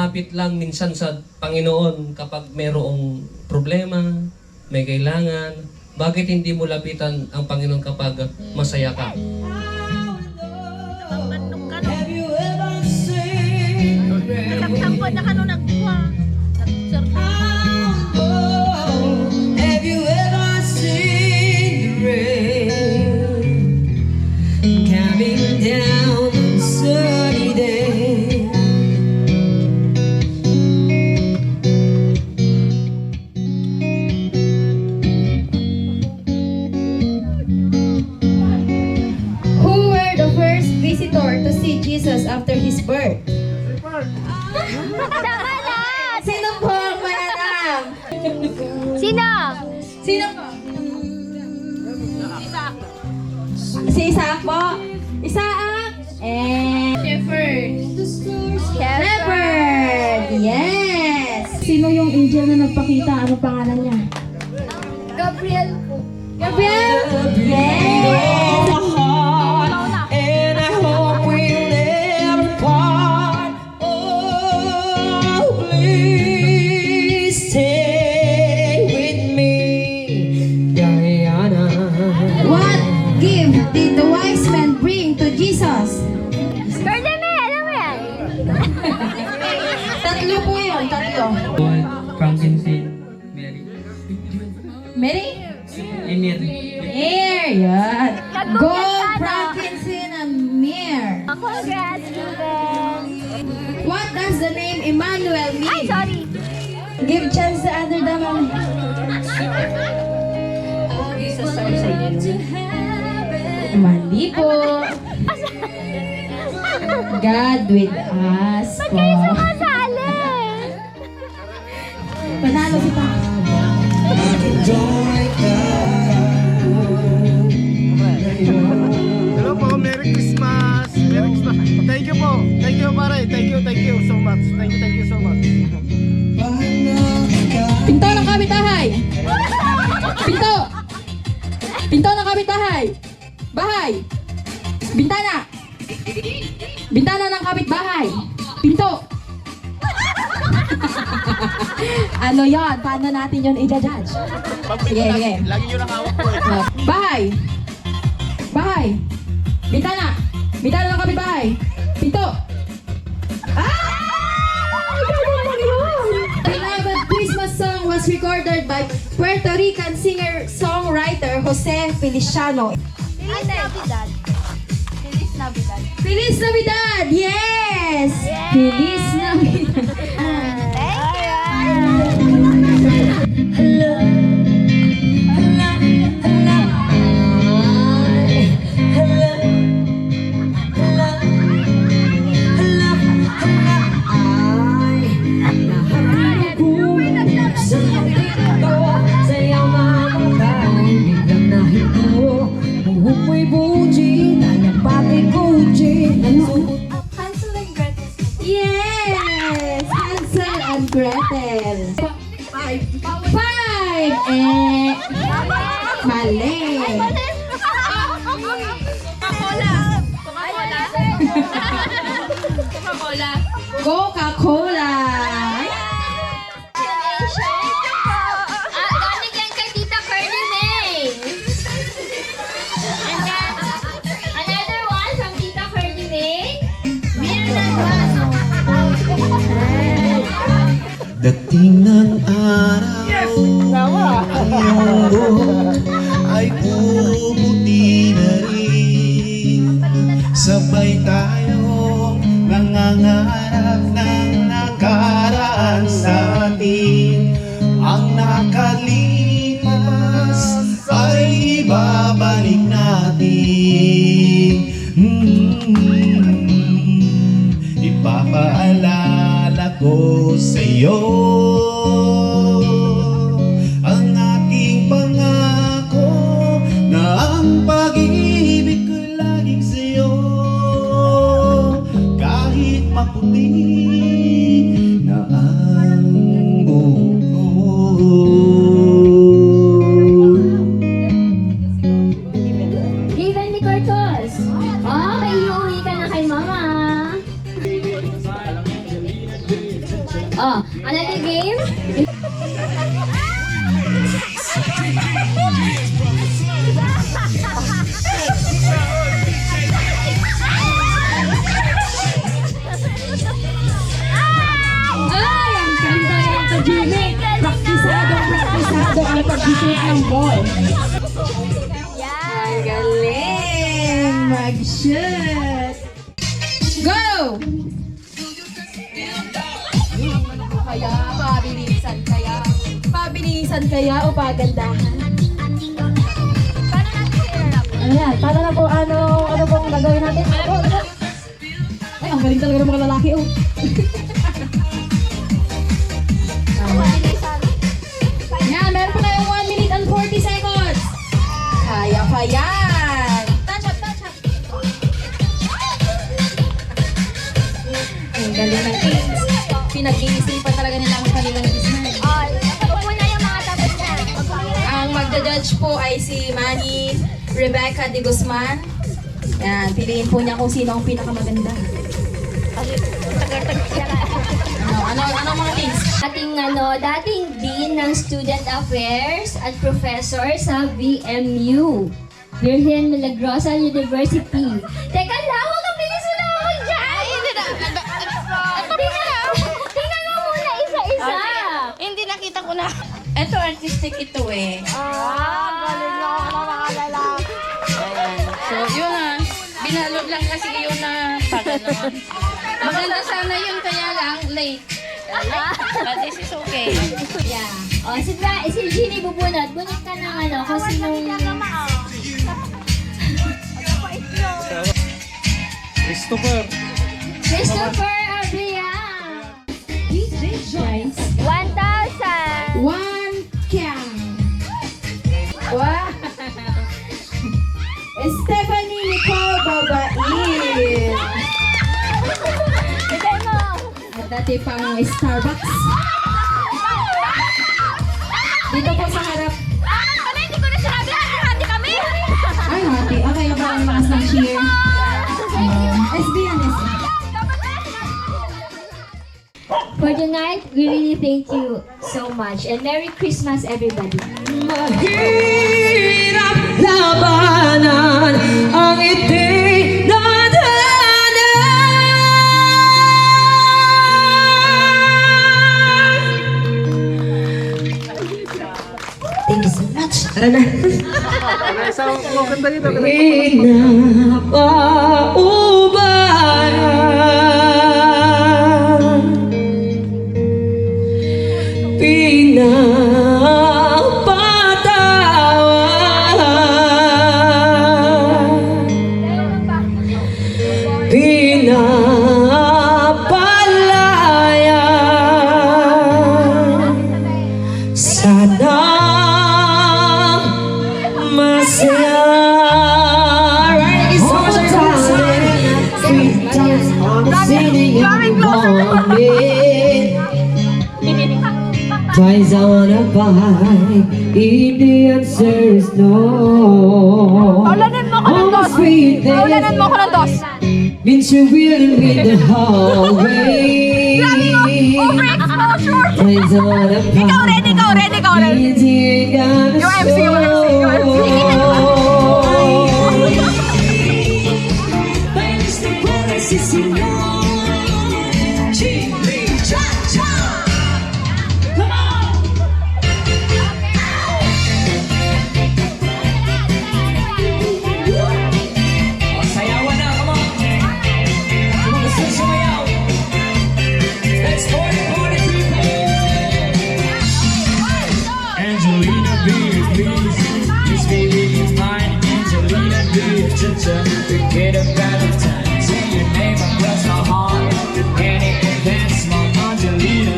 lumapit lang minsan sa Panginoon kapag mayroong problema, may kailangan? Bakit hindi mo lapitan ang Panginoon kapag masaya ka? Nagtangkod na ka nung nagbuha. Have you ever seen the rain coming down on a sunny day? Who were the first visitor to see Jesus after his birth? Sino po ang mananang? Sino? Sino po? Si Isaac po? Isaac? Shepherd. Shepherd! Yes! Sino yung angel na nagpakita? Ano pangalan niya? Gabriel po. Gabriel? Yes! And I hope we'll never part. Oh, please stay with me, Diana. What gift did the wise men bring to Jesus? Ferdinand, alam mo yan? Tatlo po yun, tatlo. Frankincense, Mary. Mary? Emir. Myrrh, yan. Nag-google Gold, ka na. frankincense, and myrrh. Congrats, students. What does the name Emmanuel Ay, mean? sorry. Give chance to other naman. Mali po. God with us Ba't po. kayo sumasali? Panalo si Papa. Hello po, Merry Christmas! Merry Christmas! Thank you po! Thank you pare! Thank you so much! Thank you so much! Pinto ng kapitbahay. Pinto. Pinto ng kapitbahay. Bahay. Bintana. Bintana ng kapitbahay. Pinto. Ano yon? Paano natin yon i-judge? Sige, sige. Lagi nyo lang hawak po eh. Bahay. Bahay. Bintana. Bintana ng kapitbahay. Pinto. The beloved Christmas song was recorded by Puerto Rican singer-songwriter Jose Feliciano. Feliz Navidad. Feliz Navidad. Feliz Navidad! Yes! Yes! Feliz Navidad! Hansel and Gretel. Yes! Hansel and Gretel. Five. Mali. Coca-Cola. Coca-Cola. Galing yan kay Tita Curly May. And then, another one from Tita Curly May. Meron Dating ng araw ang mundo ay puputi na rin. Sabay tayong nangangarap ng nakaraan sa atin. Ang nakalipas ay ibabalik natin. Ipapaalala ko sa'yo ang aking pangako na ang pag-ibig ko laging sa'yo. Kahit maputi na ang buhok. Given ni Cortos. Oh, may iuwi ka na kay Mama. Oh, another game? Ay, ang ganda yan sa Jimmy. Praktisado ang pag-shoot ng ball. Ang galing mag-shoot. Go! Kaya, pabilisan kaya o pagandahan? Ayan, paano na po, ano pong gagawin natin? Ay, ang galing talaga ng mga lalaki, oh. Yan, meron po tayong 1 minute and 40 seconds. Kaya pa yan. Touch up. Ang galing ng kids. Pinag-iisipan talaga nila ang kanilang business. Upo na yung mga tapos na. Ang magda-judge po ay si Manny Rebecca de Guzman. Yan, piliin po niya kung sino ang pinakamaganda. Ano mga things? Dating Dean ng Student Affairs at Professor sa VMU, Virgen Milagrosa University. Teka lang, huwag kang binisulaman dyan! Tingnan mo muna isa-isa! Hindi nakita ko na. Ito, artistic ito eh. Galing na ako ng mga lalaki. So, yun na. Binalot lang kasi yun na pagano. Maganda sana yun, kaya lang late. But this is okay. Yeah. O, si Ginny bubunot. Bunot ka ng kung sinong... Christopher Abrian. DJ Joyce. 1,000. 1 count. Wow. Stephanie Nicole Babain. Bigay mo. At dati pang Starbucks. Dito po sa harap. Kami, hindi ko na sinabi. Hati kami. Ay, hati. Okay, ba ang mga ng cheer? SB yan, SB. For tonight, we really thank you so much. And Merry Christmas, everybody. Mahirap labanan ang itinadaanan. Thank you so much. Tara na. Pinapalaya sana masaya. Right, it's so much time. 3 times on the city in the morning. Twice I wanna buy, the answer is no. Almost 3 days. Means you're willing with the hallway. Twice I wanna buy, means you ain't gotta Angelina, please. This baby is mine. Angelina, forget about the time. Say your name across my heart. And it depends on Angelina.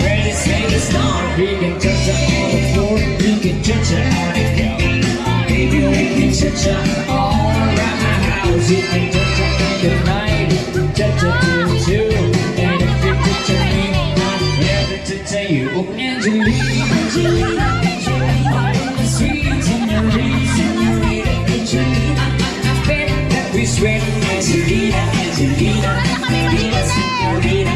Ready to say the star. We can touch her on the floor. We can touch her on the ground. Baby, we can touch her all around my house. You can touch her in the night. Touch her till 2. And if you touch her me, I'm never to tell you. Oh, Angelina. We sweat, Angelina, Angelina, Angelina, Angelina.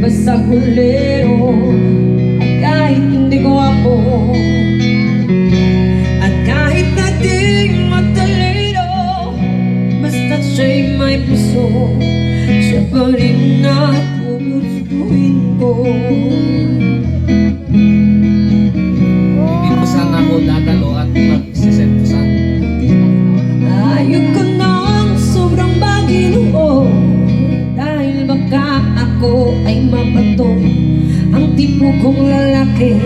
basta kulero. Kahit hindi gwapo, at kahit na di matalino, basta siya'y may puso, siya pa rin na gugustuhin ko. Hindi mo sana ako dadalo at magsisentosan. Ayok ko ng sobrang bagino, dahil baka ako ay mabato, ang tipo kong lalaki